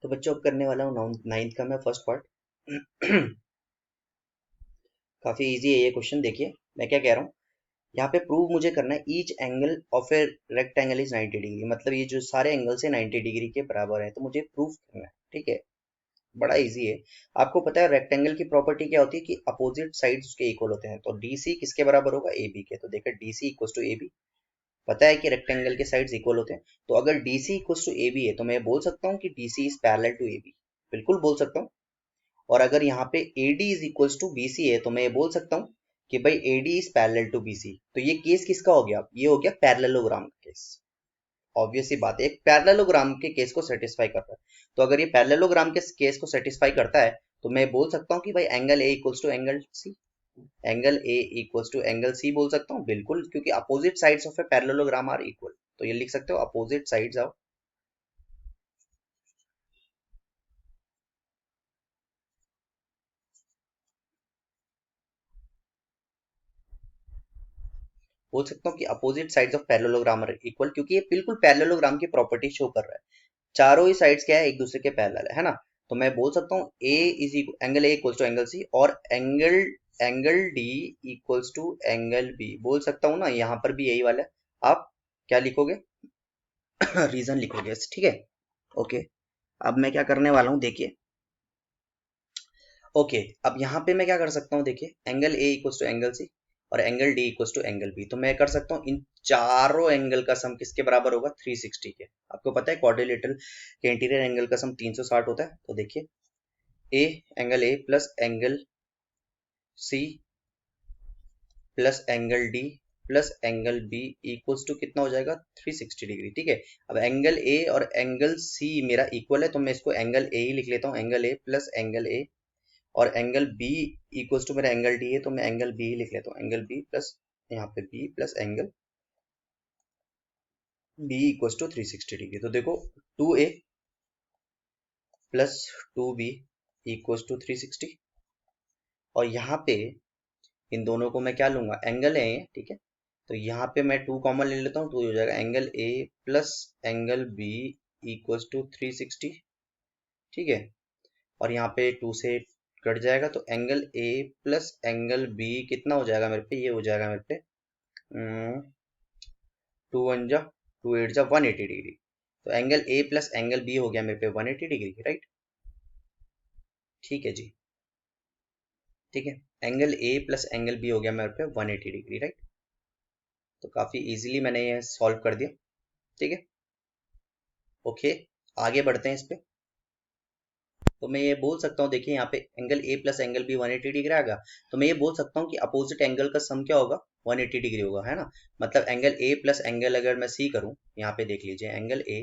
तो बच्चों अब करने वाला हूँ नाइन्थ का मैं फर्स्ट पार्ट। काफी इजी है ये क्वेश्चन। देखिए मैं क्या कह रहा हूँ, यहाँ पे प्रूव मुझे करना है each angle of a rectangle is 90 degree, मतलब ये जो सारे एंगल से 90 डिग्री के बराबर है, तो मुझे प्रूव करना है। ठीक है, बड़ा इजी है। आपको पता है रेक्टेंगल की प्रॉपर्टी क्या होती है कि अपोजिट साइड्स उसके इक्वल होते हैं। तो डी सी किसके बराबर होगा, ए बी के। तो देखिए D C equal to A B, पता है कि रेक्टेंगल के साइड्स इक्वल होते हैं। तो अगर D C equal to A B है तो मैं बोल सकता हूँ कि D C is parallel to A B, बिल्कुल बोल सकता हूँ। और अगर यहाँ पे A D is equal to B C है तो मैं ये बोल सकता हूँ कि भाई A D is parallel to B C. तो ये केस किसका हो गया, ये हो गया पैरेललोग्राम का केस। ऑब्वियस सी बात है, एक पैरेललोग्राम के केस को सेटिस्फाई करता है। तो अगर ये पैरेललोग्राम के केस को सेटिस्फाई करता है तो मैं बोल सकता हूँ कि भाई angle A equals to angle C, angle A equals to angle C बोल सकता हूँ बिल्कुल, क्योंकि opposite sides of a parallelogram are equal. तो ये लिख सकते हो अपोजिट साइड्स ऑफ, बोल सकता हूँ कि opposite sides of parallelogram are equal, क्योंकि ये बिल्कुल पैरेललोग्राम की प्रॉपर्टी शो कर रहा है। चारों ही साइड्स क्या है, एक दूसरे के पैरेलल है ना। तो मैं बोल सकता हूँ A is angle A equals to angle C, और angle angle D equals to angle B बोल सकता हूँ ना। यहाँ पर भी यही वाला है। आप क्या लिखोगे, रीजन लिखोगे, ठीक है। ओके, अब मैं क्या करने वाला हूँ देखिए। ओके, अब यहाँ पे मैं क्या कर सकता हूँ, देखिए angle A equals to angle C और angle D equals to angle B. तो मैं कर सकता हूँ इन चारों एंगल का सम किसके बराबर होगा, 360 के। आपको पता है क्वाड्रिलेटरल के इंटीरियर एंगल का सम 360 होता है। तो देखिए A, angle A plus angle C plus angle D plus angle B equals to कितना हो जाएगा, 360 डिग्री। ठीक है, अब एंगल ए और एंगल सी मेरा इक्वल है, तो मैं इसको एंगल ए ही लिख लेता हूँ, एंगल ए प्लस एंगल ए। और एंगल बी इक्वल्स टू मेरा एंगल डी है, तो मैं एंगल बी ही लिख लेता हूँ, एंगल बी प्लस यहाँ पे B plus angle B equals to 360 degree. तो देखो 2a plus 2b equals to 360, और यहाँ पे इन दोनों को मैं क्या लूंगा, एंगल है ये, ठीक है। तो यहाँ पे मैं 2 कॉमन ले लेता हूँ, तो हो जाएगा angle A plus angle B equals to 360। ठीक है, और यहाँ पे 2 से कट जाएगा, तो angle A plus angle B कितना हो जाएगा मेरे पे, ये हो जाएगा मेरे पे 2 1 जा 2 8 जा 180 डिग्री। तो angle A plus angle B हो गया मेरे पे 180 डिग्री, राइट। ठीक है जी, ठीक है, angle A plus angle B हो गया मेरे पे 180 डिग्री, राइट। तो काफी इजीली मैंने ये सॉल्व कर दिया। ठीक है, ओके, आगे बढ़ते हैं इस पे। तो मैं ये बोल सकता हूँ, देखिए यहाँ पे angle A plus angle B 180 degree आएगा। तो मैं ये बोल सकता हूँ कि अपोजिट एंगल का सम क्या होगा, 180 डिग्री होगा, है ना। मतलब एंगल ए प्लस एंगल अगर मैं सी करूँ, यहाँ पे देख लीजिए angle A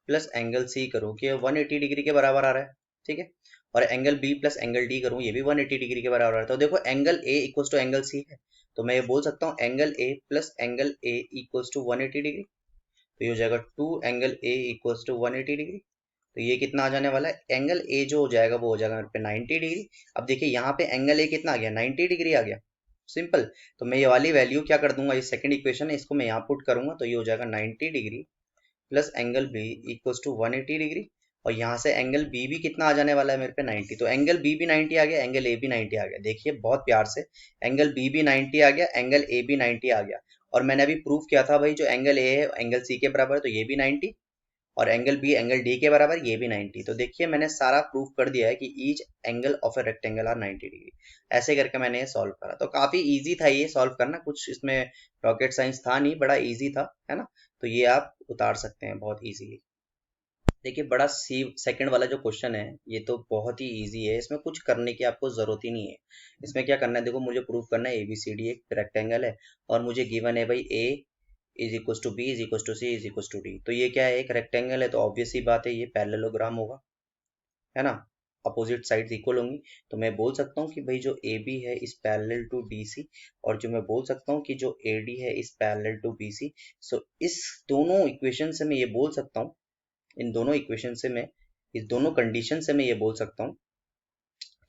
plus angle C करूँ कि 180 डिग्री के बराबर आ रहा है। ठीक है, और angle B plus angle D करूँ, ये भी 180 डिग्री के बराबर आ रहा है। तो देखो angle A equals to angle C है, तो मैं ये बोल सकता हूँ angle A plus angle A equals to 180 degree. तो ये हो जाएगा 2 angle A equals to 180 degree. तो ये कितना आ जाने वाला है, एंगल ए जो हो जाएगा वो हो जाएगा मेरे पे 90 डिग्री। अब देखिए यहाँ पे एंगल ए कितना आ गया, 90 डिग्री आ गया, सिंपल। तो मैं ये वाली वैल्यू क्या कर दूंगा, ये सेकंड इक्वेशन है, इसको मैं यहाँ पुट करूंगा, तो ये हो जाएगा 90 degree plus angle B equals to 180 degree. और यहाँ से एंगल बी भी कितना आ जाने वाला है मेरे पे 90। तो एंगल बी भी 90 आ गया, एंगल ए भी 90 आ गया। देखिए बहुत प्यार से, एंगल बी भी 90 आ गया, एंगल ए भी 90 आ गया। और मैंने अभी प्रूफ किया था भाई, जो एंगल ए है एंगल सी के बराबर है, तो ये भी 90, और एंगल बी एंगल डी के बराबर, ये भी 90। तो देखिए मैंने सारा प्रूफ कर दिया है कि each angle of a rectangle are 90 degree. ऐसे करके मैंने ये सॉल्व करा। तो काफी इजी था ये सॉल्व करना, कुछ इसमें रॉकेट साइंस था नहीं, बड़ा इजी था, है ना। तो ये आप उतार सकते हैं बहुत इजीली। देखिए बड़ा सी सेकंड वाला जो क्वेश्चन है, ये तो बहुत ही इजी है, इसमें कुछ करने की आपको जरूरत ही नहीं है। इसमें क्या करना है, देखो मुझे प्रूफ करना है ABCD एक रेक्टेंगल है, और मुझे गिवन है भाई A is equal to B is equal to C is equal to D. तो ये क्या है, एक रेक्टेंगल है, तो ऑब्वियस सी बात है ये पैरेललोग्राम होगा, है ना। अपोजिट साइड्स इक्वल होंगी। तो मैं बोल सकता हूँ कि भाई जो ए बी है इस पैरेलल टू डी सी, और जो मैं बोल सकता हूँ कि जो ए डी है इस पैरेलल टू बी सी। सो इस दोनों इक्वेशन से मैं ये बोल सकता हूँ, इन दोनों इक्वेशन से मैं, इस दोनों कंडीशन से मैं ये बोल सकता हूँ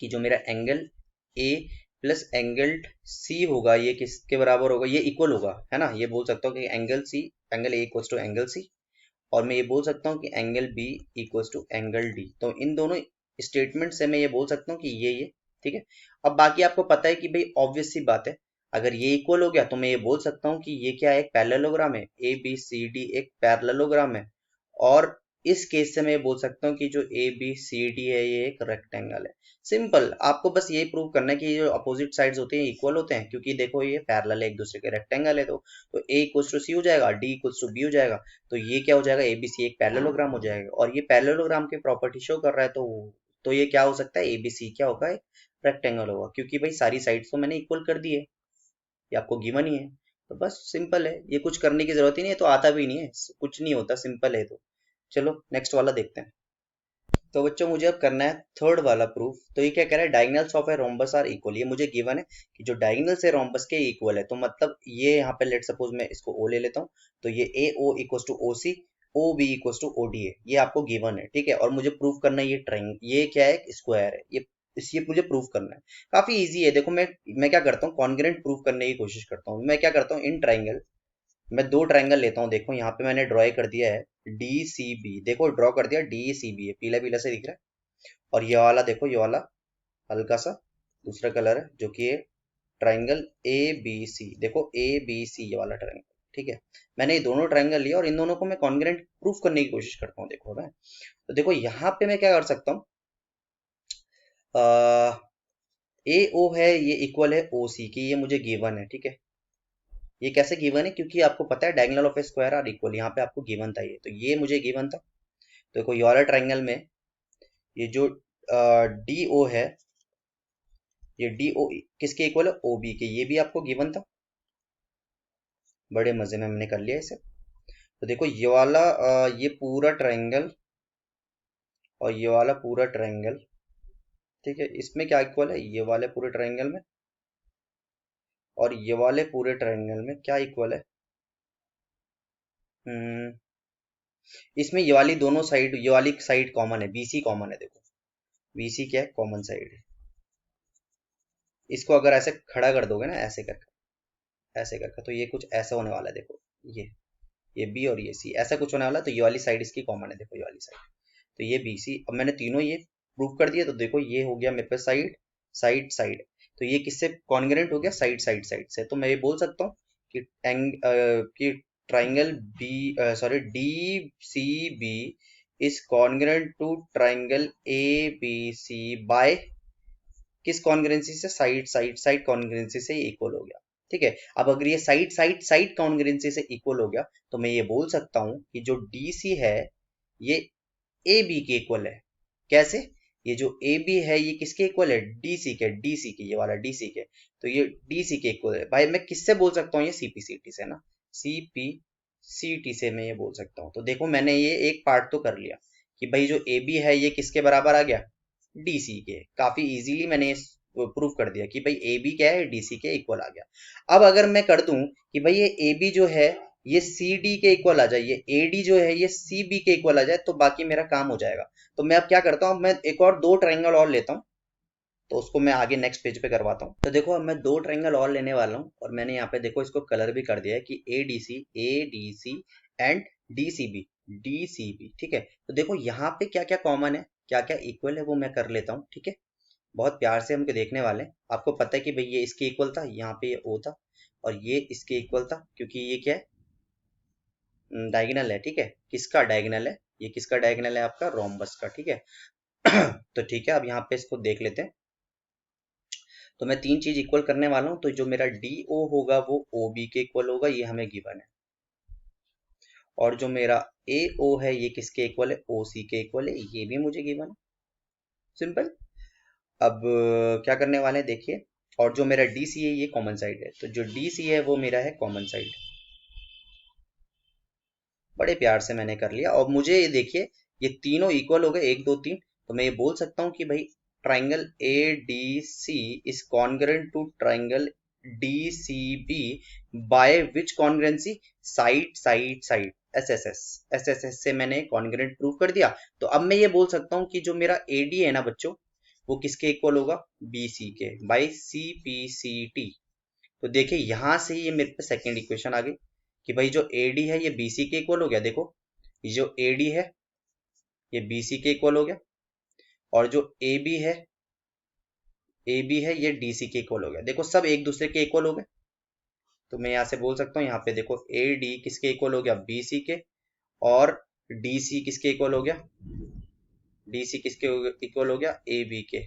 कि जो मेरा angle A plus angle C होगा, ये किसके बराबर होगा, ये इक्वल होगा, है ना। ये बोल सकता हूँ कि angle C, angle A equals to angle C, और मैं ये बोल सकता हूँ कि angle B equals to angle D. तो इन दोनों स्टेटमेंट से मैं ये बोल सकता हूँ कि ये ठीक है। अब बाकी आपको पता है कि भाई ऑब्वियस सी बात है, अगर ये इक्वल हो गया तो मैं ये बोल सकता हूँ कि ये क्या है, एक पैरेललोग्राम है, ए बी सी डी एक पैरेललोग्राम है। और इस केस से मैं ये बोल सकता हूँ कि जो ए बी सी डी है ये एक रेक्टेंगल है। सिंपल, आपको बस ये प्रूव करना है कि ये जो अपोजिट साइड्स होते हैं इक्वल होते हैं, क्योंकि देखो ये पैरेलल है एक दूसरे के, रेक्टेंगल है तो ए इक्वल्स टू सी हो जाएगा, डी इक्वल्स टू बी हो जाएगा। तो ये क्या हो जाएगा, एबीसी एक पैरेललोग्राम हो जाएगा। और ये पैरेललोग्राम की प्रॉपर्टी शो कर रहा है, तो ये क्या हो सकता है, एबीसी क्या होगा, रेक्टेंगल होगा, क्योंकि भाई सारी साइड्स तो मैंने इक्वल कर दी है, ये आपको गिवन ही है। तो बस सिंपल है, ये कुछ करने की जरूरत ही नहीं है, तो आता भी नहीं है, कुछ नहीं होता, सिंपल है। तो चलो नेक्स्ट वाला देखते हैं। तो बच्चों मुझे अब करना है थर्ड वाला प्रूफ। तो ये क्या कह रहा है, diagonals of a rhombus are equal. ये मुझे गिवन है कि जो डायगोनल्स है रोम्बस के इक्वल है। तो मतलब ये यहाँ पे लेट सपोज मैं इसको ओ ले लेता हूँ, तो ये A O equals to O C, O B equals to O D है, ये आपको गिवन है, ठीक है। और मुझे प्रूफ करना है ये ये क्या है, स्क्वायर है, ये मुझे प्रूफ करना है। काफी इजी है, देखो मैं क्या करता हूँ, कॉन्ग्रुएंट प्रूफ करने की कोशिश करता हूँ। मैं क्या करता हूँ, इन ट्राइंगल मैं दो ट्रायंगल लेता हूँ। देखो यहाँ पे मैंने ड्रॉ कर दिया है डी सी बी, देखो ड्रॉ कर दिया डी सी बी है, पीला पीला से दिख रहा है। और ये वाला देखो, ये वाला हल्का सा दूसरा कलर है, जो कि ये ट्रायंगल ए बी सी, देखो ए बी सी, ये वाला ट्रायंगल, ठीक है। मैंने ये दोनों ट्रायंगल लिया और इन दोनों को मैं कॉन्ग्रुएंट प्रूफ करने की कोशिश करता हूँ। देखो मैं, तो देखो यहाँ पे मैं क्या कर सकता हूँ, ए ओ है ये इक्वल है ओ सी की, ये मुझे गिवन है, ठीक है। ये कैसे गिवन है, क्योंकि आपको पता है diagonal of a square are equal, यहाँ पे आपको गिवन था ये, तो ये मुझे गिवन था। तो देखो ये वाला ट्रायंगल में ये जो डी ओ है, ये डी ओ किसके इक्वल है, ओ बी के, ये भी आपको गिवन था। बड़े मजे में हमने कर लिया इसे। तो देखो ये वाला ये पूरा ट्रायंगल और ये वाला पूरा ट्रायंगल, ठीक है, इसमें क्या इक्वल है, ये वाले पूरे ट्रायंगल में और ये वाले पूरे ट्रायंगल में क्या इक्वल है, हम्म, इसमें ये वाली दोनों साइड, ये वाली साइड कॉमन है, बीसी कॉमन है। देखो बीसी क्या है, कॉमन साइड है। इसको अगर ऐसे खड़ा कर दोगे ना, ऐसे करके तो ये कुछ ऐसा होने वाला है। देखो ये बी और ये सी, ऐसा कुछ होने वाला है। तो ये वाली साइड इसकी कॉमन है, देखो ये वाली साइड, तो ये बी सी। अब मैंने तीनों ये प्रूव कर दिया, तो देखो ये हो गया मेरे पे साइड साइड साइड। तो ये किससे कॉन्ग्रुएंट हो गया, साइड साइड साइड से। तो मैं ये बोल सकता हूँ कि कि triangle B sorry D C B is congruent to triangle A B C by किस कॉन्ग्रुएंसी से, साइड साइड साइड कॉन्ग्रुएंसी से इक्वल हो गया, ठीक है। अब अगर ये साइड साइड साइड कॉन्ग्रुएंसी से इक्वल हो गया, तो मैं ये बोल सकता हूँ कि जो DC है ये ए बी के इक्वल है। कैसे, ये जो ए बी है ये किसके इक्वल है, DC के, ये वाला DC के, तो ये DC के इक्वल है। भाई मैं किससे बोल सकता हूँ, ये CPCT से ना, CPCT से मैं ये बोल सकता हूँ। तो देखो मैंने ये एक पार्ट तो कर लिया कि भाई जो ए बी है ये किसके बराबर आ गया, DC के। काफी इजीली मैंने प्रूव कर दिया कि भाई ए बी क्या है, DC के इक्वल आ गया। अब अगर मैं कर दूं कि भाई ये ए बी जो है ये सी डी के इक्वल आ जाए, ये ए डी जो है ये सी बी के इक्वल आ जाए, तो बाकी मेरा काम हो जाएगा। तो मैं अब क्या करता हूँ, मैं एक और दो ट्रायंगल और लेता हूँ, तो उसको मैं आगे नेक्स्ट पेज पे करवाता हूँ। तो देखो अब मैं दो ट्रायंगल और लेने वाला हूँ, और मैंने यहाँ पे देखो इसको कलर भी कर दिया है कि A D C and D C B, ठीक है। तो देखो यहाँ पे क्या क्या कॉमन है, क्या क्या इक्वल है, वो मैं कर लेता हूँ, ठीक है। बहुत प्यार से हमको देखने वाले हैं। आपको पता है कि भाई ये इसके इक्वल था, यहाँ पे ये ओ था, और ये इसके इक्वल था, क्योंकि ये क्या है, डायगोनल है, ठीक है। किसका डायगोनल है, ये किसका डायगोनल है, आपका रोम्बस का, ठीक है। तो ठीक है, अब यहाँ पे इसको देख लेते हैं। तो मैं तीन चीज इक्वल करने वाला हूँ, तो जो मेरा डी ओ होगा वो ओ बी के इक्वल होगा, ये हमें गिवन है। और जो मेरा ए ओ है ये किसके इक्वल है, ओ सी के इक्वल है, ये भी मुझे गिवन है। सिंपल। अब क्या करने वाले हैं देखिए, और जो मेरा डी सी है ये कॉमन साइड है, तो जो डी सी है वो मेरा है कॉमन साइड। बड़े प्यार से मैंने कर लिया। और मुझे ये देखिए ये तीनों इक्वल हो गए, एक दो तीन। तो मैं ये बोल सकता हूँ कि भाई triangle A D C is congruent to triangle D C B by which congruency, side side side, S S S से मैंने कॉन्ग्रुएंट प्रूव कर दिया। तो अब मैं ये बोल सकता हूँ कि जो मेरा ए डी है ना बच्चों, वो किसके इक्वल होगा, बी सी के, by C P C T. तो देखिए यहां से ये मेरे पे सेकेंड इक्वेशन आ गई कि भाई जो ए डी है ये बी सी के इक्वल हो गया। देखो ये जो AD है ये BC के इक्वल हो गया, और जो AB है ये DC के इक्वल हो गया। देखो सब एक दूसरे के इक्वल हो गए, तो मैं यहाँ से बोल सकता हूँ, यहाँ पे देखो AD किसके इक्वल हो गया, BC के, और DC किसके इक्वल हो गया, DC किसके इक्वल हो गया, AB के।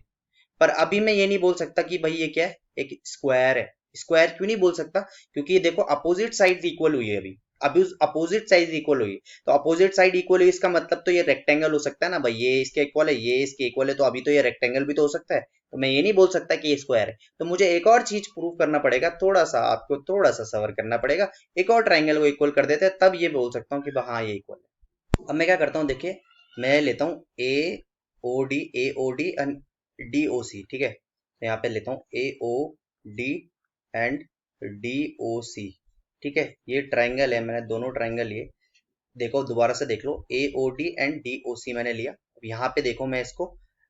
पर अभी मैं ये नहीं बोल सकता कि भाई ये क्या है, एक स्क्वायर है। स्क्वायर क्यों नहीं बोल सकता, क्योंकि ये देखो अपोजिट साइड इक्वल हुई है अभी अपोजिट साइड इक्वल हुई है, तो अपोजिट साइड इक्वल हुई इसका मतलब तो ये रेक्टेंगल हो सकता है ना भाई, ये इसके इक्वल है, ये इसके इक्वल है, तो अभी तो ये रेक्टेंगल भी तो हो सकता है। तो मैं ये नहीं बोल सकता कि ये स्क्वायर है, तो मुझे एक और चीज प्रूव करना पड़ेगा, थोड़ा सा आपको थोड़ा सा सवर करना पड़ेगा, एक और ट्राइंगल को इक्वल कर देते हैं, तब ये बोल सकता हूँ कि हाँ ये इक्वल है। अब मैं क्या करता हूँ, देखिए मैं लेता हूँ AOD एंड DOC, ठीक है, तो यहाँ पे लेता हूँ AOD एंड DOC, ठीक है, ये ट्राइंगल है, मैंने दोनों ट्राइंगल लिए। देखो दोबारा से देख लो, AOD एंड DOC मैंने लिया। अब यहाँ पे देखो मैं इसको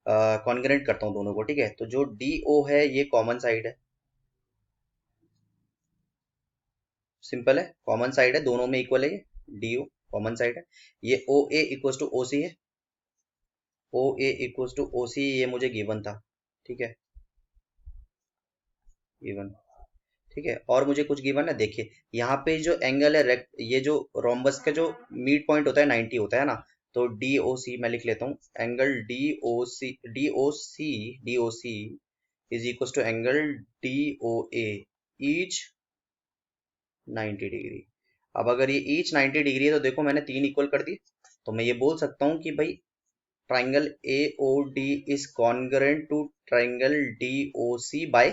कॉन्ग्रेंट करता हूँ दोनों को, ठीक है, तो जो DO है ये कॉमन साइड है, सिंपल है, कॉमन साइड है, दोनों में इक्वल है, ये DO कॉमन साइड है। ये OA इक्वल्स टू OC है, OA इक्वल्स टू OC ये मुझे गिवन था, ठीक है, गिवन, ठीक है, और मुझे कुछ गिवन है, देखिए यहाँ पे जो एंगल है ये जो रोम्बस का जो मिड पॉइंट होता है 90 होता है ना, तो DOC मैं लिख लेता हूँ, angle DOC is equal to angle DOA each 90 degree. अब अगर ये ईच 90 डिग्री है तो देखो मैंने तीन इक्वल कर दी, तो मैं ये बोल सकता हूँ कि भाई triangle AOD is congruent to triangle DOC by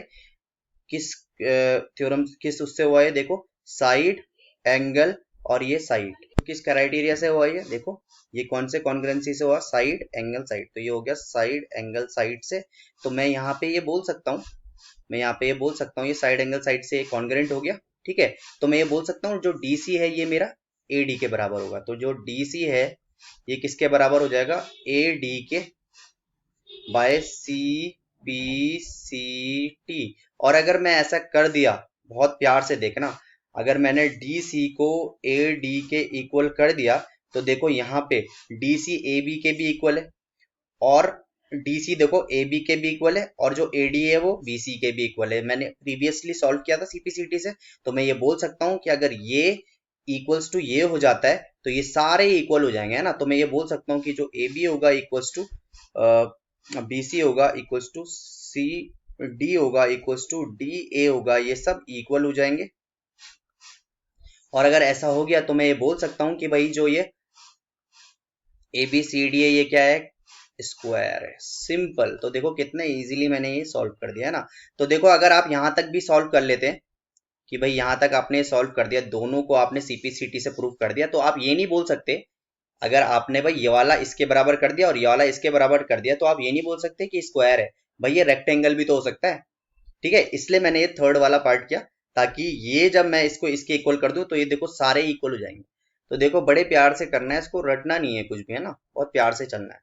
किस थ्योरम, किस उससे हुआ है, देखो साइड, एंगल और ये साइड, तो किस क्राइटेरिया से हुआ है, देखो ये कौन से कॉन्ग्रुएंसी से हुआ, साइड एंगल साइड, तो ये हो गया साइड एंगल साइड से। तो मैं यहाँ पे ये बोल सकता हूँ, ये साइड एंगल साइड से कॉन्ग्रुएंट हो गया, ठीक है, तो मैं ये बोल सकता हूँ जो DC है ये मेरा AD के बराबर होगा, तो जो DC है ये किसके बराबर हो जाएगा, AD के बाय CBCT। और अगर मैं ऐसा कर दिया, बहुत प्यार से देखना, अगर मैंने DC को AD के इक्वल कर दिया, तो देखो यहाँ पे DC AB के भी इक्वल है, और DC देखो AB के भी इक्वल है, और जो AD है वो BC के भी इक्वल है। मैंने प्रीवियसली सॉल्व किया था CPCT से, तो मैं ये बोल सकता हूँ कि अगर ये इक्वल्स टू ये हो जाता है तो ये सारे इक्वल हो जाएंगे, है ना, तो मैं ये बोल सकता हूँ कि जो AB होगा इक्वल्स टू BC होगा इक्वल्स टू CD होगा इक्वल्स टू DA होगा, ये सब इक्वल हो जाएंगे। और अगर ऐसा हो गया तो मैं ये बोल सकता हूँ कि भाई जो ये ABCD है ये क्या है, स्क्वायर है, सिंपल। तो देखो कितने इजीली मैंने ये सॉल्व कर दिया, है ना। तो देखो अगर आप यहां तक भी सॉल्व कर लेते हैं कि भाई यहां तक आपने सॉल्व कर दिया, दोनों को आपने CPCT से प्रूव कर दिया, तो आप ये नहीं बोल सकते, अगर आपने भाई ये वाला इसके बराबर कर दिया और ये वाला इसके बराबर कर दिया, तो आप ये नहीं बोल सकते कि स्क्वायर है, भाई ये रेक्टेंगल भी तो हो सकता है, ठीक है। इसलिए मैंने ये थर्ड वाला पार्ट किया, ताकि ये जब मैं इसको इसके इक्वल कर दूं तो ये देखो सारे इक्वल हो जाएंगे। तो देखो बड़े प्यार से करना है इसको, रटना नहीं है कुछ भी, है ना, बहुत प्यार से चलना है।